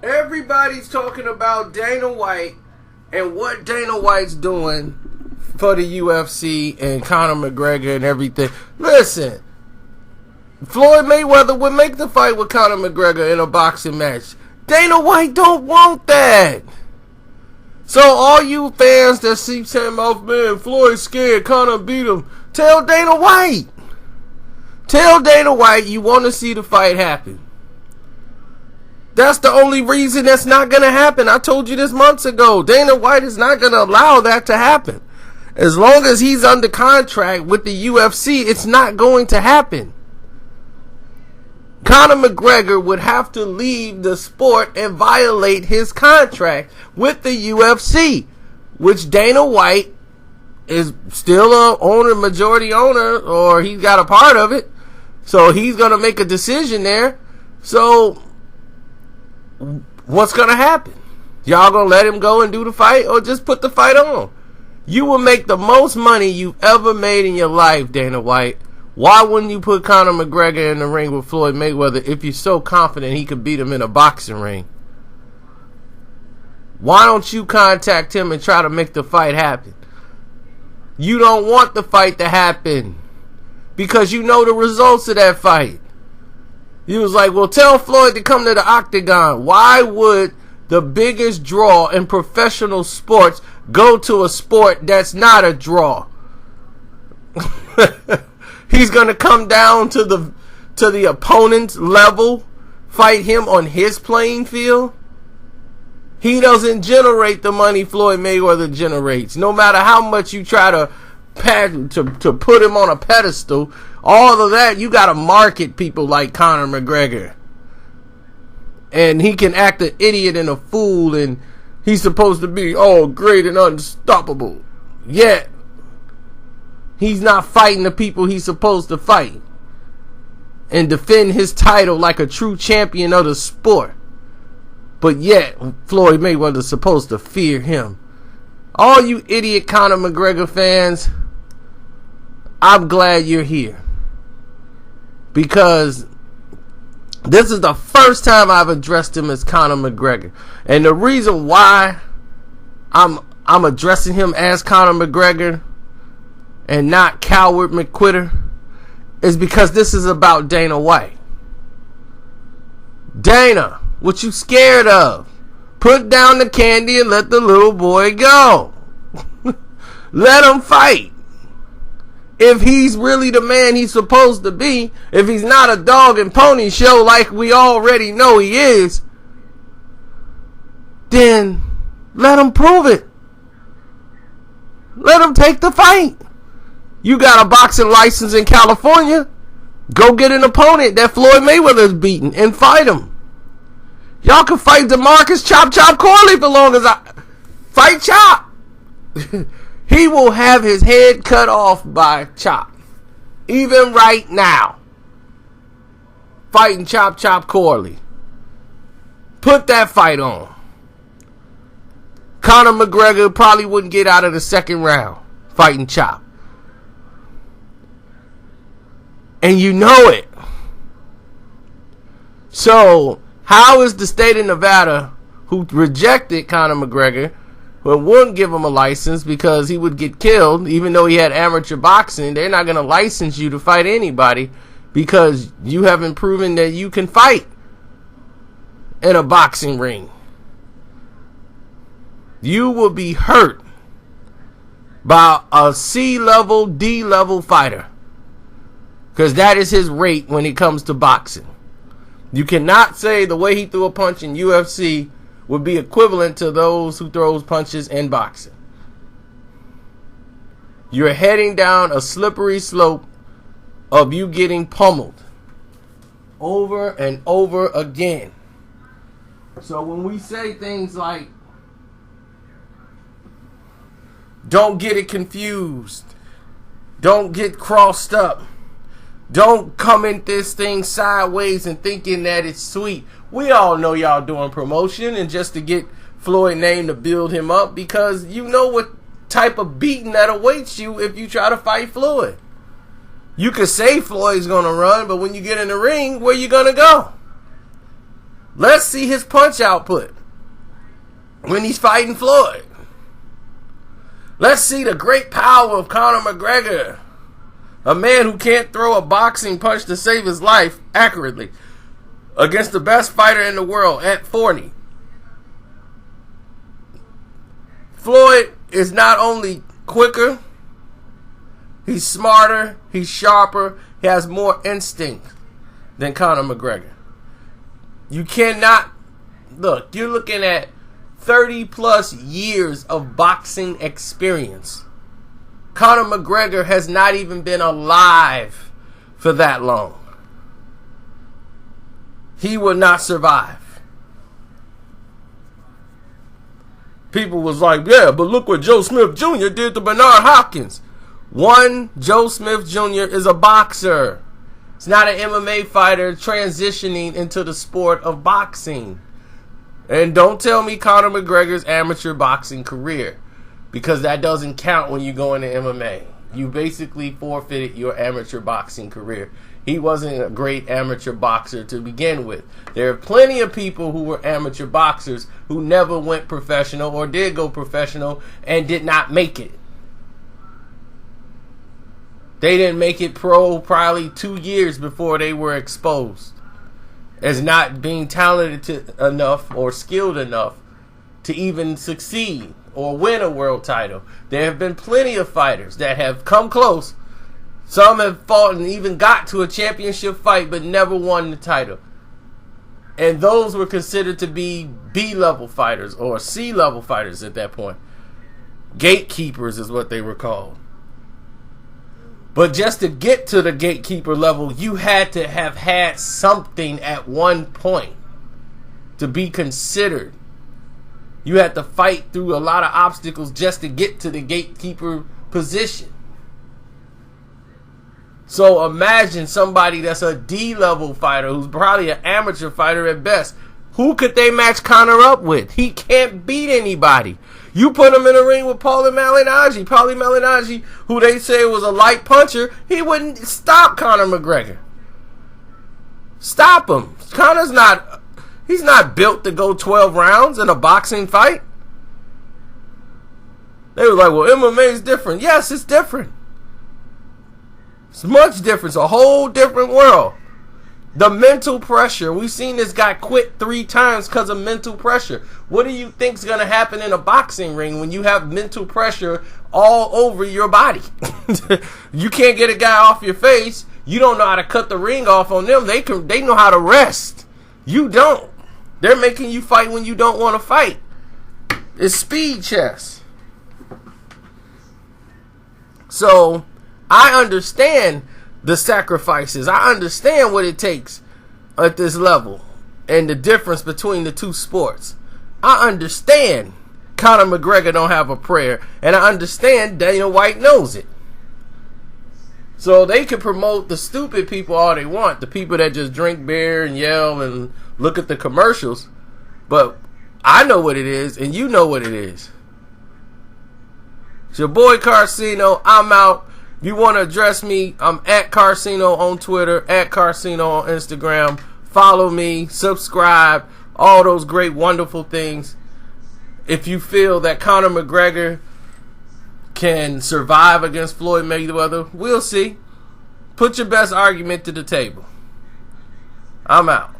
Everybody's talking about Dana White and what Dana White's doing for the UFC and Conor McGregor and everything. Listen, Floyd Mayweather would make the fight with Conor McGregor in a boxing match. Dana White don't want that. So all you fans that see saying, "Oh man, Floyd's scared, Conor beat him," tell Dana White. Tell Dana White you want to see the fight happen. That's the only reason that's not going to happen. I told you this months ago. Dana White is not going to allow that to happen. As long as he's under contract with the UFC, it's not going to happen. Conor McGregor would have to leave the sport and violate his contract with the UFC, which Dana White is still a owner, majority owner, or he's got a part of it. So he's going to make a decision there. So what's going to happen? Y'all going to let him go and do the fight, or just put the fight on? You will make the most money you've ever made in your life, Dana White. Why wouldn't you put Conor McGregor in the ring with Floyd Mayweather if you're so confident he could beat him in a boxing ring? Why don't you contact him and try to make the fight happen? You don't want the fight to happen because you know the results of that fight. He was like, well, tell Floyd to come to the octagon. Why would the biggest draw in professional sports go to a sport that's not a draw? He's going to come down to the opponent's level, fight him on his playing field. He doesn't generate the money Floyd Mayweather generates. No matter how much you try to put him on a pedestal, all of that, you got to market people like Conor McGregor. And he can act an idiot and a fool, and he's supposed to be all great and unstoppable. Yet, he's not fighting the people he's supposed to fight and defend his title like a true champion of the sport. But yet, Floyd Mayweather's supposed to fear him. All you idiot Conor McGregor fans, I'm glad you're here. Because this is the first time I've addressed him as Conor McGregor. And the reason why I'm addressing him as Conor McGregor and not Coward McQuitter is because this is about Dana White. Dana, what you scared of? Put down the candy and let the little boy go. Let him fight. If he's really the man he's supposed to be, if he's not a dog and pony show like we already know he is, then let him prove it. Let him take the fight. You got a boxing license in California. Go get an opponent that Floyd Mayweather's beaten and fight him. Y'all can fight DeMarcus Chop Corley for long as I fight Chop. He will have his head cut off by Chop. Even right now. Fighting Chop Corley. Put that fight on. Conor McGregor probably wouldn't get out of the second round fighting Chop. And you know it. So, how is the state of Nevada, who rejected Conor McGregor, but wouldn't give him a license because he would get killed, even though he had amateur boxing, they're not going to license you to fight anybody because you haven't proven that you can fight in a boxing ring. You will be hurt by a C-level, D-level fighter. Because that is his rate when it comes to boxing. You cannot say the way he threw a punch in UFC would be equivalent to those who throws punches in boxing. You're heading down a slippery slope of you getting pummeled over and over again. So when we say things like, don't get it confused, don't get crossed up, don't come in this thing sideways and thinking that it's sweet. We all know y'all doing promotion and just to get Floyd name to build him up because you know what type of beating that awaits you if you try to fight Floyd. You could say Floyd's going to run, but when you get in the ring, where you going to go? Let's see his punch output when he's fighting Floyd. Let's see the great power of Conor McGregor, a man who can't throw a boxing punch to save his life accurately, against the best fighter in the world at 40. Floyd is not only quicker, he's smarter, he's sharper, he has more instinct than Conor McGregor. You cannot, look, you're looking at 30 plus years of boxing experience. Conor McGregor has not even been alive for that long. He will not survive. People was like, yeah, but look what Joe Smith Jr. did to Bernard Hopkins. One, Joe Smith Jr. is a boxer. It's not an MMA fighter transitioning into the sport of boxing. And don't tell me Conor McGregor's amateur boxing career, because that doesn't count when you go into MMA. You basically forfeited your amateur boxing career. He wasn't a great amateur boxer to begin with. There are plenty of people who were amateur boxers who never went professional or did go professional and did not make it. They didn't make it pro probably 2 years before they were exposed as not being talented enough or skilled enough to even succeed or win a world title. There have been plenty of fighters that have come close. Some have fought and even got to a championship fight but never won the title. And those were considered to be B-level fighters or C-level fighters at that point. Gatekeepers is what they were called. But just to get to the gatekeeper level, you had to have had something at one point to be considered. You had to fight through a lot of obstacles just to get to the gatekeeper position. So imagine somebody that's a D-level fighter who's probably an amateur fighter at best. Who could they match Conor up with? He can't beat anybody. You put him in a ring with Paulie Malignaggi, who they say was a light puncher, he wouldn't stop Conor McGregor. Stop him. He's not built to go 12 rounds in a boxing fight. They were like, well, MMA is different. Yes, it's different. It's much different. It's a whole different world. The mental pressure. We've seen this guy quit 3 times because of mental pressure. What do you think is going to happen in a boxing ring when you have mental pressure all over your body? You can't get a guy off your face. You don't know how to cut the ring off on them. They know how to rest. You don't. They're making you fight when you don't want to fight. It's speed chess. So I understand the sacrifices. I understand what it takes at this level and the difference between the two sports. I understand Conor McGregor don't have a prayer, and I understand Dana White knows it. So they can promote the stupid people all they want, the people that just drink beer and yell and look at the commercials, but I know what it is and you know what it is. It's your boy Carcino. I'm out. If you want to address me, I'm at Carcino on Twitter, at Carcino on Instagram. Follow me, subscribe, all those great, wonderful things. If you feel that Conor McGregor can survive against Floyd Mayweather, we'll see. Put your best argument to the table. I'm out.